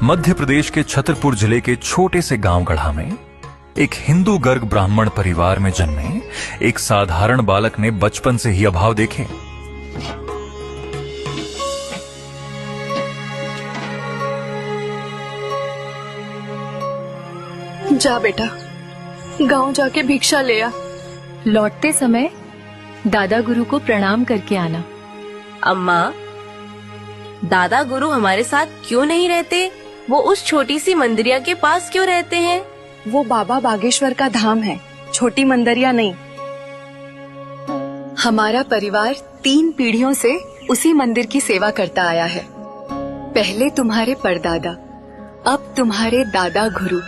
मध्य प्रदेश के छतरपुर जिले के छोटे से गांव गढ़ा में एक हिंदू गर्ग ब्राह्मण परिवार में जन्मे एक साधारण बालक ने बचपन से ही अभाव देखे। जा बेटा, गांव जाके भिक्षा ले आ। लौटते समय दादा गुरु को प्रणाम करके आना। अम्मा, दादा गुरु हमारे साथ क्यों नहीं रहते? वो उस छोटी सी मंदिरिया के पास क्यों रहते हैं? वो बाबा बागेश्वर का धाम है, छोटी मंदिरिया नहीं। हमारा परिवार 3 पीढ़ियों से उसी मंदिर की सेवा करता आया है। पहले तुम्हारे परदादा, अब तुम्हारे दादा गुरु।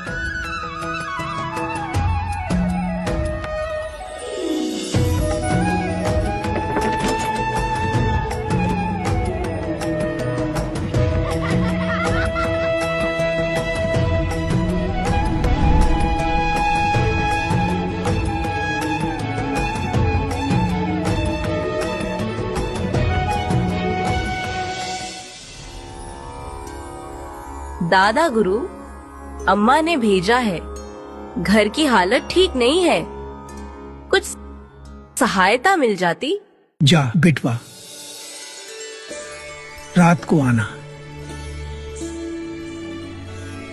दादा गुरु, अम्मा ने भेजा है। घर की हालत ठीक नहीं है, कुछ सहायता मिल जाती। जा बेटवा, रात को आना।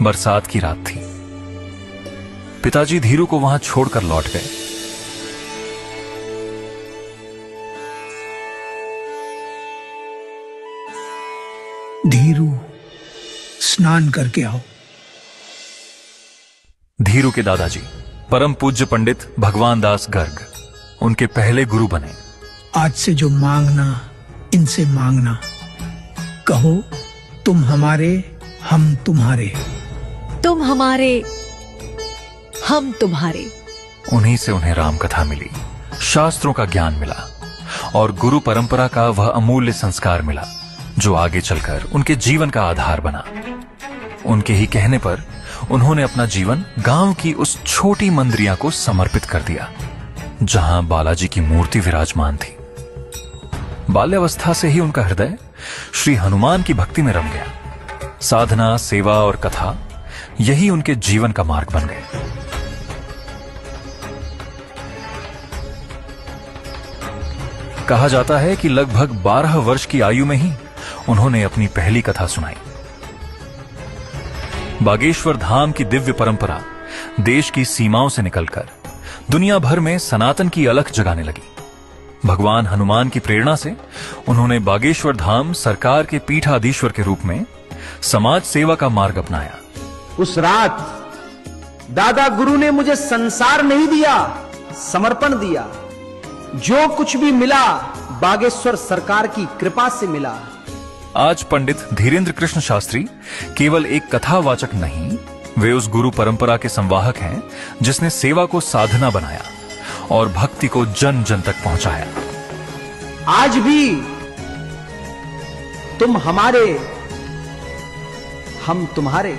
बरसात की रात थी। पिताजी धीरू को वहां छोड़कर लौट गए। धीरू, स्नान करके आओ। धीरू के दादाजी परम पूज्य पंडित भगवान दास गर्ग उनके पहले गुरु बने। आज से जो मांगना इनसे मांगना। कहो, तुम हमारे, हम तुम्हारे। तुम हमारे, हम तुम्हारे। उन्हीं से उन्हें राम कथा मिली, शास्त्रों का ज्ञान मिला और गुरु परंपरा का वह अमूल्य संस्कार मिला जो आगे चलकर उनके जीवन का आधार बना। उनके ही कहने पर उन्होंने अपना जीवन गांव की उस छोटी मंदिरिया को समर्पित कर दिया जहां बालाजी की मूर्ति विराजमान थी। बाल्यावस्था से ही उनका हृदय श्री हनुमान की भक्ति में रम गया। साधना, सेवा और कथा यही उनके जीवन का मार्ग बन गए। कहा जाता है कि लगभग 12 वर्ष की आयु में ही उन्होंने अपनी पहली कथा सुनाई। बागेश्वर धाम की दिव्य परंपरा देश की सीमाओं से निकलकर दुनिया भर में सनातन की अलख जगाने लगी। भगवान हनुमान की प्रेरणा से उन्होंने बागेश्वर धाम सरकार के पीठाधीश्वर के रूप में समाज सेवा का मार्ग अपनाया। उस रात दादा गुरु ने मुझे संसार नहीं दिया, समर्पण दिया। जो कुछ भी मिला बागेश्वर सरकार की कृपा से मिला। आज पंडित धीरेन्द्र कृष्ण शास्त्री केवल एक कथावाचक नहीं, वे उस गुरु परंपरा के संवाहक हैं जिसने सेवा को साधना बनाया और भक्ति को जन जन तक पहुंचाया। आज भी तुम हमारे, हम तुम्हारे।